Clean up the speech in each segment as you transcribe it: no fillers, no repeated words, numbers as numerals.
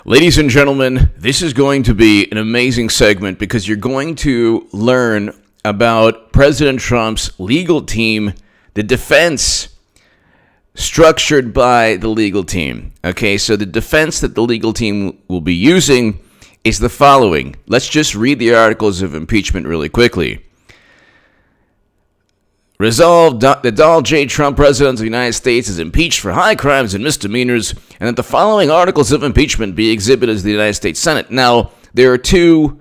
Ladies and gentlemen, this is going to be an amazing segment because you're going to learn about President Trump's legal team, the defense structured by the legal team. Okay, so the defense that the legal team will be using is the following. Let's just read the articles of impeachment really quickly. Resolved that Donald J. Trump, President of the United States, is impeached for high crimes and misdemeanors, and that the following articles of impeachment be exhibited to the United States Senate. Now, there are two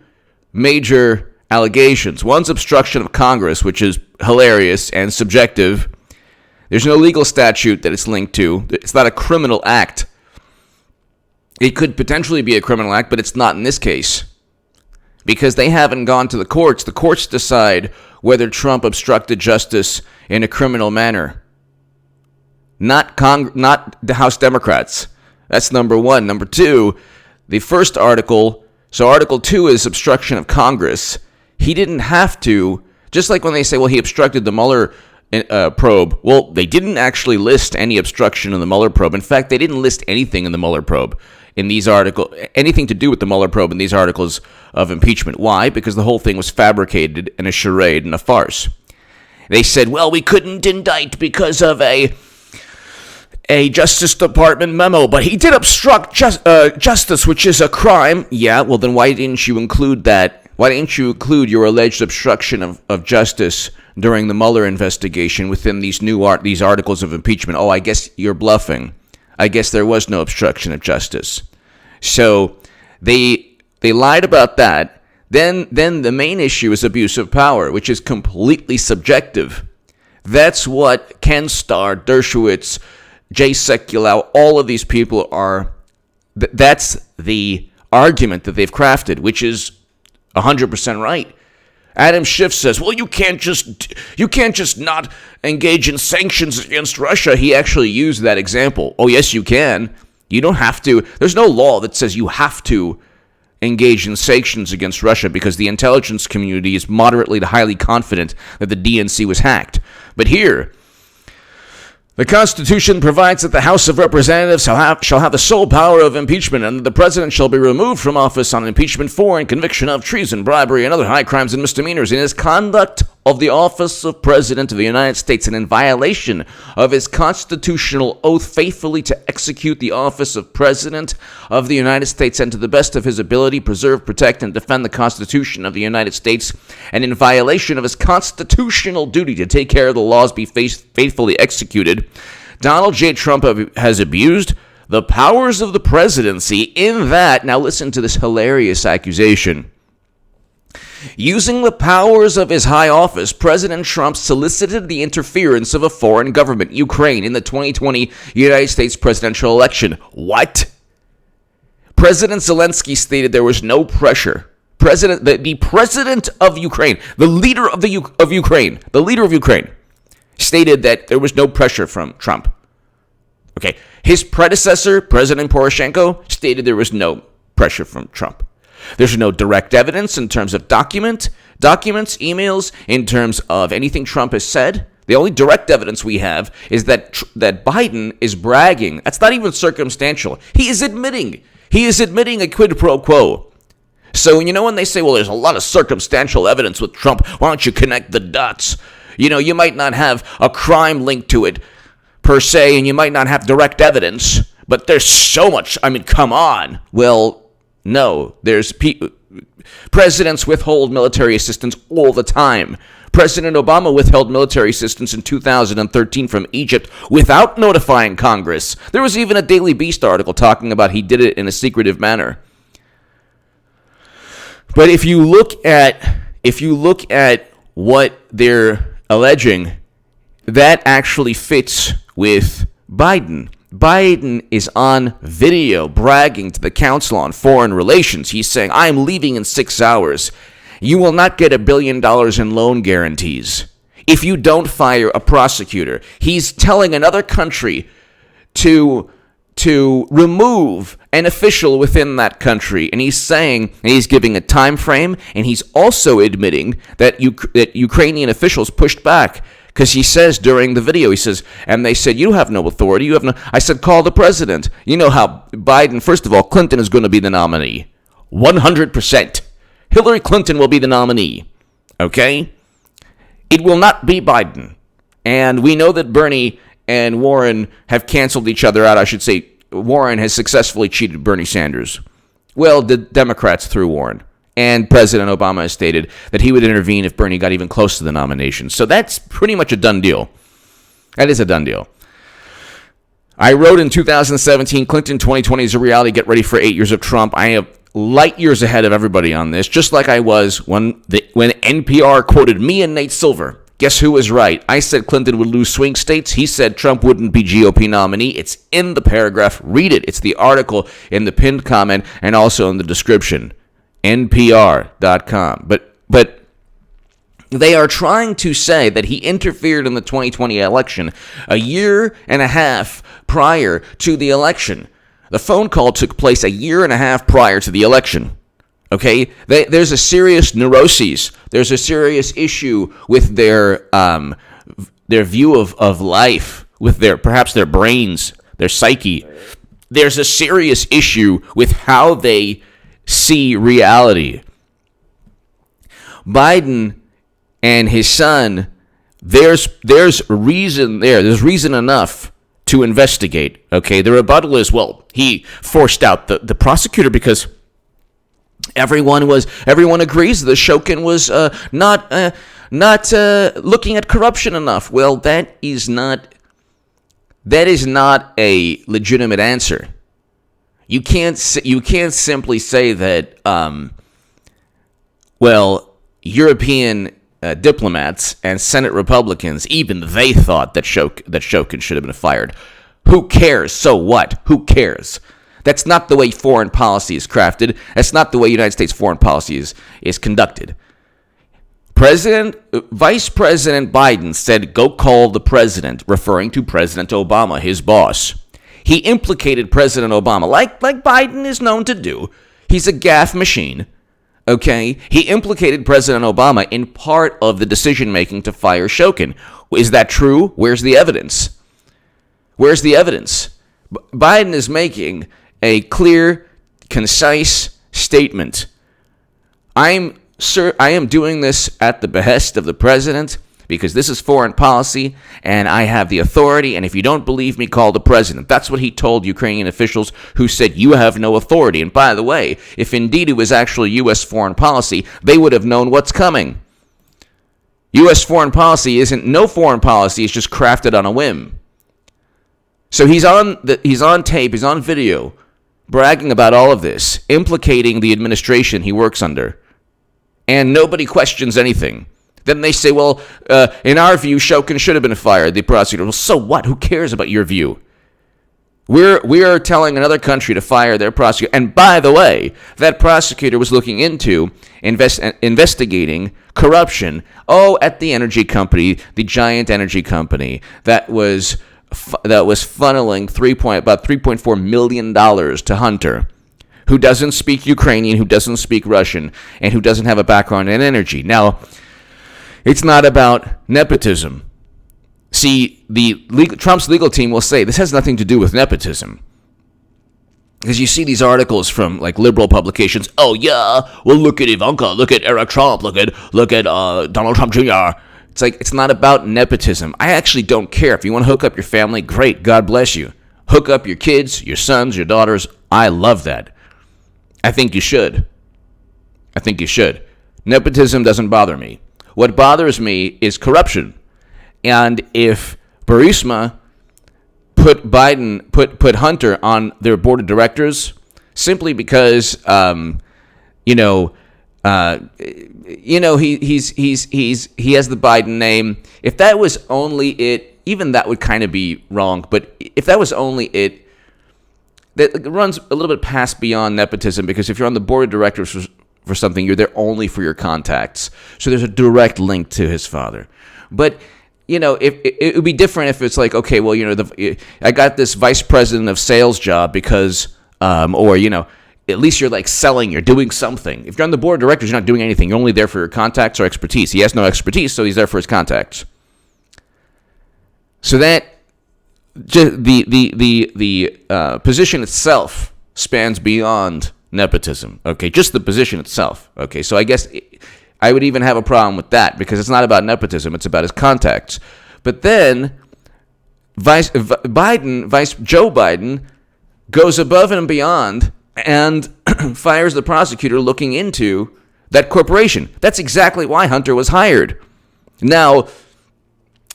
major allegations. One's obstruction of Congress, which is hilarious and subjective. There's no legal statute that it's linked to. It's not a criminal act. It could potentially be a criminal act, but it's not in this case. Because they haven't gone to the courts. The courts decide whether Trump obstructed justice in a criminal manner. Not the House Democrats. That's number one. Number two, the first article, so Article 2 is obstruction of Congress. He didn't have to, just like when they say, well, he obstructed the Mueller probe. Well, they didn't actually list any obstruction in the Mueller probe. In fact, they didn't list anything in the Mueller probe in these articles, anything to do with the Mueller probe in these articles of impeachment. Why? Because the whole thing was fabricated and a charade and a farce. They said, well, we couldn't indict because of a Justice Department memo, but he did obstruct justice, which is a crime. Yeah, well, then why didn't you include that? Why didn't you include your alleged obstruction of justice during the Mueller investigation within these these articles of impeachment? Oh, I guess you're bluffing. I guess there was no obstruction of justice. So they lied about that. Then the main issue is abuse of power, which is completely subjective. That's what Ken Starr, Dershowitz, Jay Sekulow, all of these people are. That's the argument that they've crafted, which is 100% right. Adam Schiff says, well, you can't just not engage in sanctions against Russia. He actually used that example. Oh, yes, you can. You don't have to. There's no law that says you have to engage in sanctions against Russia because the intelligence community is moderately to highly confident that the DNC was hacked. But here, the Constitution provides that the House of Representatives shall have the sole power of impeachment, and that the President shall be removed from office on impeachment for and conviction of treason, bribery, and other high crimes and misdemeanors in his conduct of the office of President of the United States, and in violation of his constitutional oath faithfully to execute the office of President of the United States, and to the best of his ability preserve, protect, and defend the Constitution of the United States, and in violation of his constitutional duty to take care of the laws be faithfully executed. Donald J. Trump has abused the powers of the presidency in that, now listen to this hilarious accusation. Using the powers of his high office, President Trump solicited the interference of a foreign government, Ukraine, in the 2020 United States presidential election. What? President Zelensky stated there was no pressure. The president of Ukraine, the leader of Ukraine, stated that there was no pressure from Trump. Okay, his predecessor, President Poroshenko, stated there was no pressure from Trump. There's no direct evidence in terms of documents, emails, in terms of anything Trump has said. The only direct evidence we have is that Biden is bragging. That's not even circumstantial. He is admitting a quid pro quo. So, when they say, well, there's a lot of circumstantial evidence with Trump, why don't you connect the dots? You might not have a crime linked to it per se, and you might not have direct evidence, but there's so much. I mean, come on. Well, no, presidents withhold military assistance all the time. President Obama withheld military assistance in 2013 from Egypt without notifying Congress. There was even a Daily Beast article talking about he did it in a secretive manner. But if you look at what they're alleging, that actually fits with Biden. Biden is on video bragging to the Council on Foreign Relations. He's saying, I'm leaving in 6 hours. You will not get $1 billion in loan guarantees if you don't fire a prosecutor. He's telling another country to remove an official within that country. And he's saying, and he's giving a time frame, and he's also admitting that Ukrainian officials pushed back. Because he says during the video, he says, and they said, you have no authority. You have no. I said, call the president. You know how Biden, first of all, Clinton is going to be the nominee. 100%. Hillary Clinton will be the nominee. Okay? It will not be Biden. And we know that Bernie and Warren have canceled each other out. I should say Warren has successfully cheated Bernie Sanders. Well, the Democrats through Warren. And President Obama has stated that he would intervene if Bernie got even close to the nomination. So that's pretty much a done deal. That is a done deal. I wrote in 2017, Clinton 2020 is a reality. Get ready for 8 years of Trump. I am light years ahead of everybody on this, just like I was when NPR quoted me and Nate Silver. Guess who was right? I said Clinton would lose swing states. He said Trump wouldn't be GOP nominee. It's in the paragraph. Read it. It's the article in the pinned comment and also in the description. NPR.com. But they are trying to say that he interfered in the 2020 election a year and a half prior to the election. The phone call took place a year and a half prior to the election. Okay? There's a serious neuroses. There's a serious issue with their view of life, with perhaps their brains, their psyche. There's a serious issue with how they see reality. Biden and his son, there's reason there. There's reason enough to investigate. Okay, the rebuttal is, well, he forced out the prosecutor because everyone agrees that Shokin was not looking at corruption enough. Well, that is not a legitimate answer. You can't simply say that, European diplomats and Senate Republicans, even they thought that Shokin should have been fired. Who cares? So what? Who cares? That's not the way foreign policy is crafted. That's not the way United States foreign policy is conducted. Vice President Biden said, go call the president, referring to President Obama, his boss. He implicated President Obama, like Biden is known to do. He's a gaffe machine, okay? He implicated President Obama in part of the decision-making to fire Shokin. Is that true? Where's the evidence? Where's the evidence? Biden is making a clear, concise statement. I am doing this at the behest of the president, because this is foreign policy, and I have the authority, and if you don't believe me, call the president. That's what he told Ukrainian officials who said, you have no authority. And by the way, if indeed it was actually U.S. foreign policy, they would have known what's coming. U.S. foreign policy no foreign policy is just crafted on a whim. So he's on tape, he's on video, bragging about all of this, implicating the administration he works under, and nobody questions anything. Then they say, well, in our view, Shokin should have been fired, the prosecutor. Well, so what? Who cares about your view? We are telling another country to fire their prosecutor. And by the way, that prosecutor was looking into investigating corruption. At the energy company, the giant energy company that was funneling about $3.4 million to Hunter, who doesn't speak Ukrainian, who doesn't speak Russian, and who doesn't have a background in energy. Now, it's not about nepotism. See, Trump's legal team will say this has nothing to do with nepotism. Because you see these articles from like liberal publications. Oh yeah, well look at Ivanka, look at Eric Trump, look at Donald Trump Jr. It's like, it's not about nepotism. I actually don't care. If you want to hook up your family, great, God bless you. Hook up your kids, your sons, your daughters. I love that. I think you should. Nepotism doesn't bother me. What bothers me is corruption. And if Burisma put Hunter on their board of directors simply because he has the Biden name, if that was only it, even that would kind of be wrong. But if that was only it, that runs a little bit past beyond nepotism, because if you're on the board of directors for something, you're there only for your contacts. So there's a direct link to his father. But, if it would be different if it's like, okay, well, I got this vice president of sales job because, at least you're like selling, you're doing something. If you're on the board of directors, you're not doing anything. You're only there for your contacts or expertise. He has no expertise, so he's there for his contacts. So that the position itself spans beyond nepotism. Okay, just the position itself. Okay, so I guess I would even have a problem with that because it's not about nepotism; it's about his contacts. But then Joe Biden goes above and beyond and fires the prosecutor looking into that corporation. That's exactly why Hunter was hired. Now,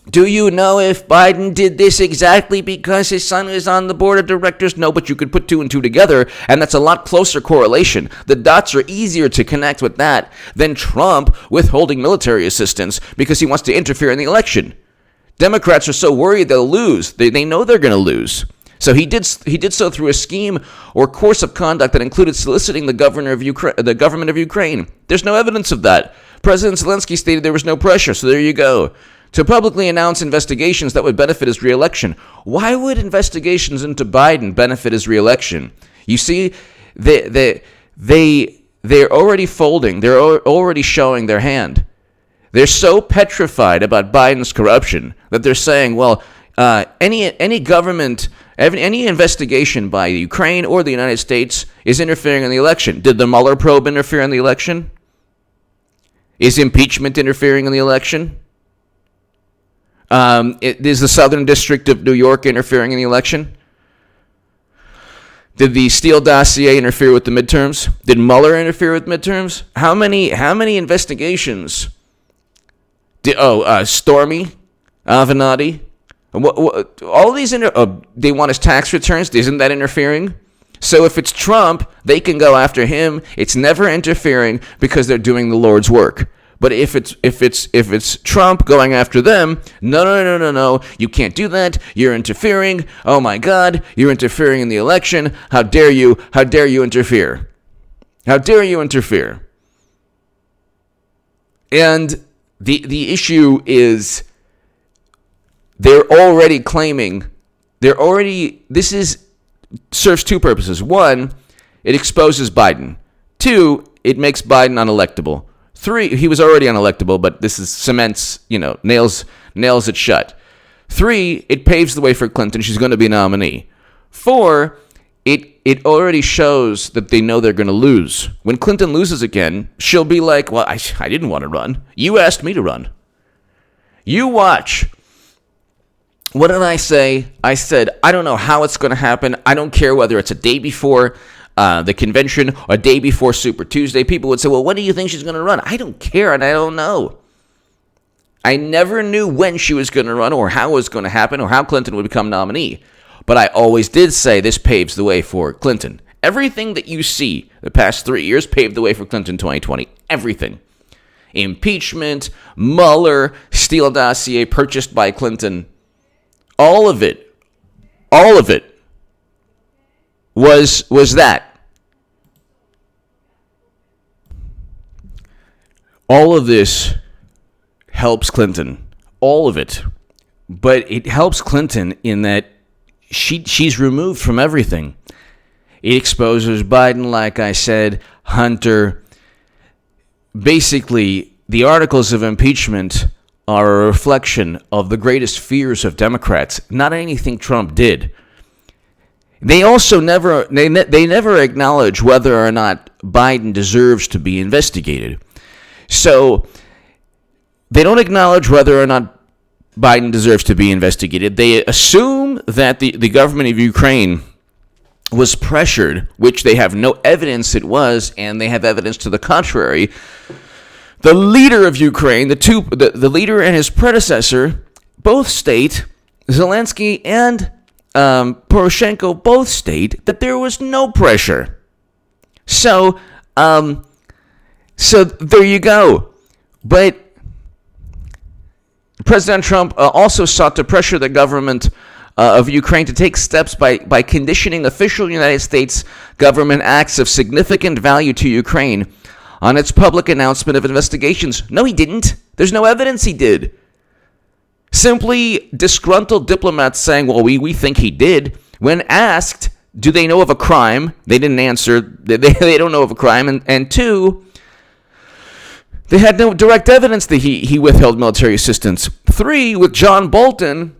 do you know if Biden did this exactly because his son is on the board of directors? No, but you could put two and two together, and that's a lot closer correlation. The dots are easier to connect with that than Trump withholding military assistance because he wants to interfere in the election. Democrats are so worried they'll lose. They know they're going to lose. So he did so through a scheme or course of conduct that included soliciting the government of Ukraine. There's no evidence of that. President Zelensky stated there was no pressure, so there you go. To publicly announce investigations that would benefit his reelection. Why would investigations into Biden benefit his reelection? You see, they're already folding. They're already showing their hand. They're so petrified about Biden's corruption that they're saying, well, any government, any investigation by Ukraine or the United States is interfering in the election. Did the Mueller probe interfere in the election? Is impeachment interfering in the election? Is the Southern District of New York interfering in the election? Did the Steele dossier interfere with the midterms? Did Mueller interfere with midterms? How many investigations? Stormy, Avenatti, all these they want his tax returns. Isn't that interfering? So if it's Trump, they can go after him. It's never interfering because they're doing the Lord's work. But if it's Trump going after them, no, you can't do that. You're interfering. Oh my God, you're interfering in the election. How dare you? How dare you interfere? How dare you interfere? And the issue is they're already claiming serves two purposes. One, it exposes Biden. Two, it makes Biden unelectable. Three, he was already unelectable, but this is cements, nails it shut. Three, it paves the way for Clinton. She's going to be a nominee. Four, it already shows that they know they're going to lose. When Clinton loses again, she'll be like, well, I didn't want to run. You asked me to run. You watch. What did I say? I said, I don't know how it's going to happen. I don't care whether it's a day before the convention or a day before Super Tuesday. People would say, well, when do you think she's going to run? I don't care, and I don't know. I never knew when she was going to run or how it was going to happen or how Clinton would become nominee. But I always did say this paves the way for Clinton. Everything that you see the past 3 years paved the way for Clinton 2020. Everything. Impeachment, Mueller, Steele dossier purchased by Clinton. All of it was that. All of this helps Clinton. All of it. But it helps Clinton in that she's removed from everything. It exposes Biden, like I said, Hunter. Basically, the articles of impeachment are a reflection of the greatest fears of Democrats, not anything Trump did. They also never acknowledge whether or not Biden deserves to be investigated. So they don't acknowledge whether or not Biden deserves to be investigated. They assume that the government of Ukraine was pressured, which they have no evidence it was, and they have evidence to the contrary. The leader of Ukraine, the leader and his predecessor, both state, Zelensky and Poroshenko both state that there was no pressure. So there you go. But President Trump also sought to pressure the government of Ukraine to take steps by conditioning official United States government acts of significant value to Ukraine on its public announcement of investigations. No, he didn't. There's no evidence he did. Simply disgruntled diplomats saying, well, we think he did. When asked, do they know of a crime? They didn't answer. They don't know of a crime. And two, they had no direct evidence that he withheld military assistance. Three, with John Bolton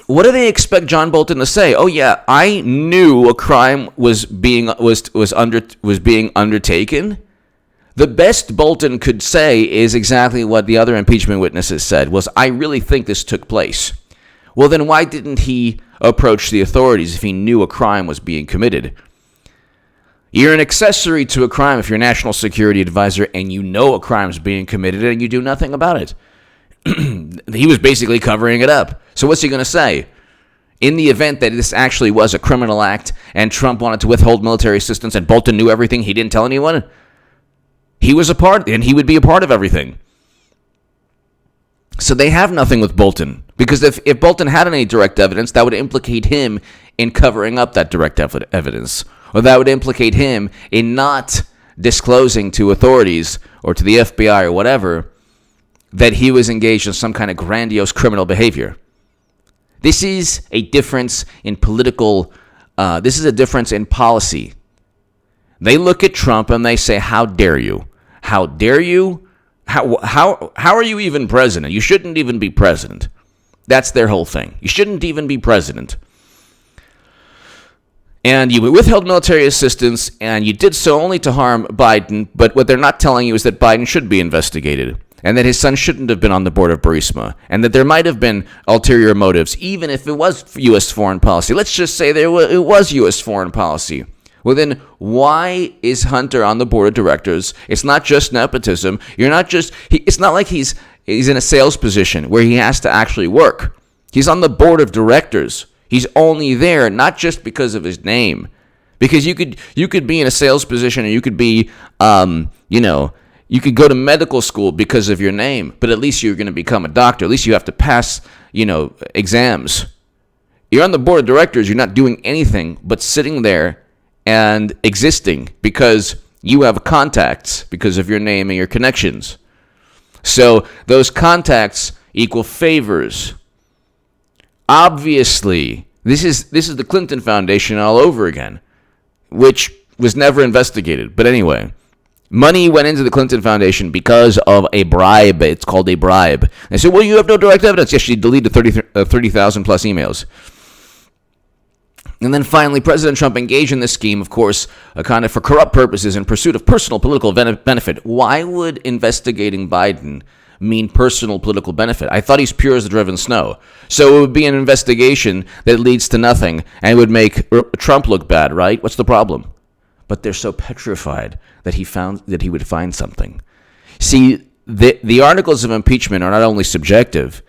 what do they expect John Bolton to say? Oh yeah, I knew a crime was being undertaken. The best Bolton could say is exactly what the other impeachment witnesses said, was, I really think this took place. Well, then why didn't he approach the authorities if he knew a crime was being committed? You're an accessory to a crime if you're a national security advisor and you know a crime is being committed and you do nothing about it. He was basically covering it up. So what's he going to say? In the event that this actually was a criminal act and Trump wanted to withhold military assistance and Bolton knew everything, he didn't tell anyone? He was a part, and he would be a part of everything. So they have nothing with Bolton. Because if Bolton had any direct evidence, that would implicate him in covering up that direct evidence. Or that would implicate him in not disclosing to authorities or to the FBI or whatever that he was engaged in some kind of grandiose criminal behavior. This is a difference in this is a difference in policy. They look at Trump and they say, how dare you? How dare you? How are you even president? You shouldn't even be president. That's their whole thing. You shouldn't even be president. And you withheld military assistance, and you did so only to harm Biden, but what they're not telling you is that Biden should be investigated, and that his son shouldn't have been on the board of Burisma, and that there might have been ulterior motives, even if it was U.S. foreign policy. Let's just say it was U.S. foreign policy. Well, then why is Hunter on the board of directors? It's not just nepotism. It's not like he's in a sales position where he has to actually work. He's on the board of directors. He's only there not just because of his name, because you could be in a sales position, or you could be, you could go to medical school because of your name, but at least you're going to become a doctor. At least you have to pass, exams. You're on the board of directors. You're not doing anything but sitting there and existing because you have contacts because of your name and your connections. So those contacts equal favors. Obviously, this is the Clinton Foundation all over again, which was never investigated. But anyway, money went into the Clinton Foundation because of a bribe. It's called a bribe. They said, well, you have no direct evidence. Yes, she deleted 30,000 plus emails. And then finally, President Trump engaged in this scheme, of course, kind of for corrupt purposes in pursuit of personal political benefit. Why would investigating Biden mean personal political benefit? I thought he's pure as the driven snow. So it would be an investigation that leads to nothing and would make Trump look bad, right? What's the problem? But they're so petrified that he would find something. See, the articles of impeachment are not only subjective,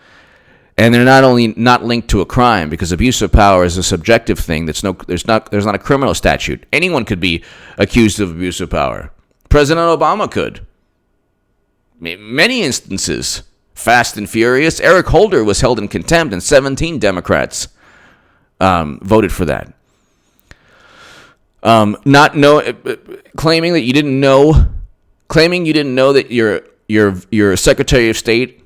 and they're not only not linked to a crime, because abuse of power is a subjective thing. There's not a criminal statute. Anyone could be accused of abuse of power. President Obama could. Many instances. Fast and Furious. Eric Holder was held in contempt, and 17 Democrats voted for that. Claiming you didn't know that your Secretary of State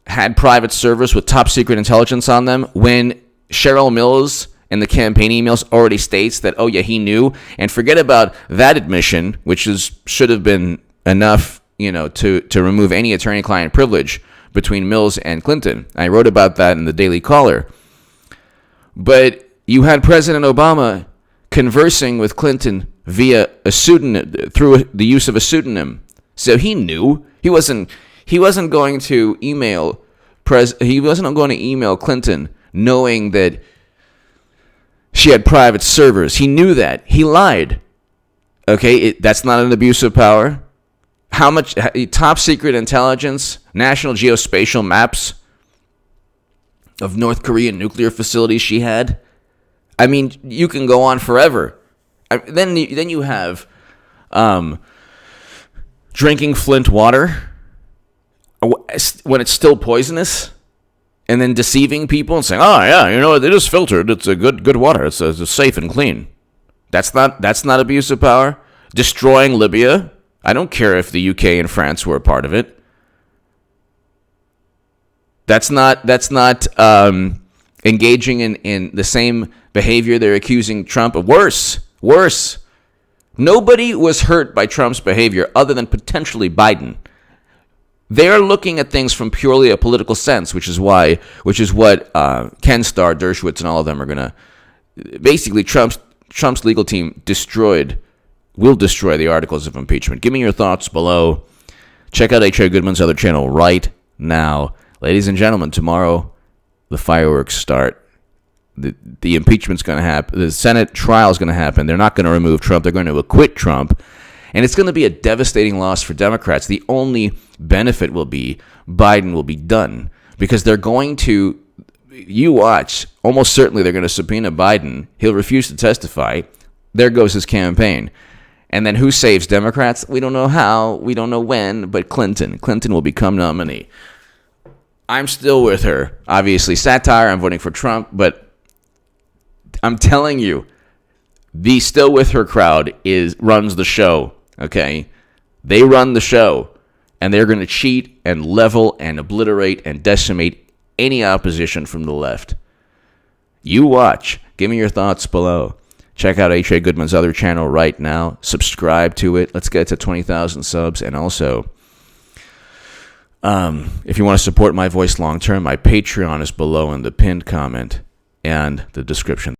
had private servers with top secret intelligence on them, when Cheryl Mills in the campaign emails already states that, oh yeah, he knew. And forget about that admission, which should have been enough, to remove any attorney-client privilege between Mills and Clinton. I wrote about that in the Daily Caller. But you had President Obama conversing with Clinton via a pseudonym, through the use of a pseudonym. So he knew. He wasn't going to email Clinton knowing that she had private servers. He knew that. He lied. Okay, that's not an abuse of power. How much top secret intelligence, national geospatial maps of North Korean nuclear facilities she had? I mean, you can go on forever. Then you have drinking Flint water when it's still poisonous, and then deceiving people and saying, "Oh yeah, it is filtered. It's a good water. It's safe and clean." That's not abuse of power. Destroying Libya. I don't care if the UK and France were a part of it. That's not engaging in the same behavior they're accusing Trump of. Worse. Nobody was hurt by Trump's behavior other than potentially Biden. They're looking at things from purely a political sense, which is what Ken Starr, Dershowitz, and all of them are going to. Basically, Trump's legal team will destroy the articles of impeachment. Give me your thoughts below. Check out H.A. Goodman's other channel right now. Ladies and gentlemen, tomorrow the fireworks start. The impeachment's going to happen. The Senate trial is going to happen. They're not going to remove Trump. They're going to acquit Trump. And it's going to be a devastating loss for Democrats. The only benefit will be Biden will be done because they're going to, you watch, almost certainly they're going to subpoena Biden. He'll refuse to testify. There goes his campaign. And then who saves Democrats? We don't know how. We don't know when, but Clinton. Clinton will become nominee. I'm still with her. Obviously, satire. I'm voting for Trump, but I'm telling you, the still with her crowd runs the show. Okay, they run the show, and they're going to cheat and level and obliterate and decimate any opposition from the left. You watch. Give me your thoughts below. Check out H.A. Goodman's other channel right now. Subscribe to it. Let's get to 20,000 subs. And also, if you want to support my voice long term, my Patreon is below in the pinned comment and the description.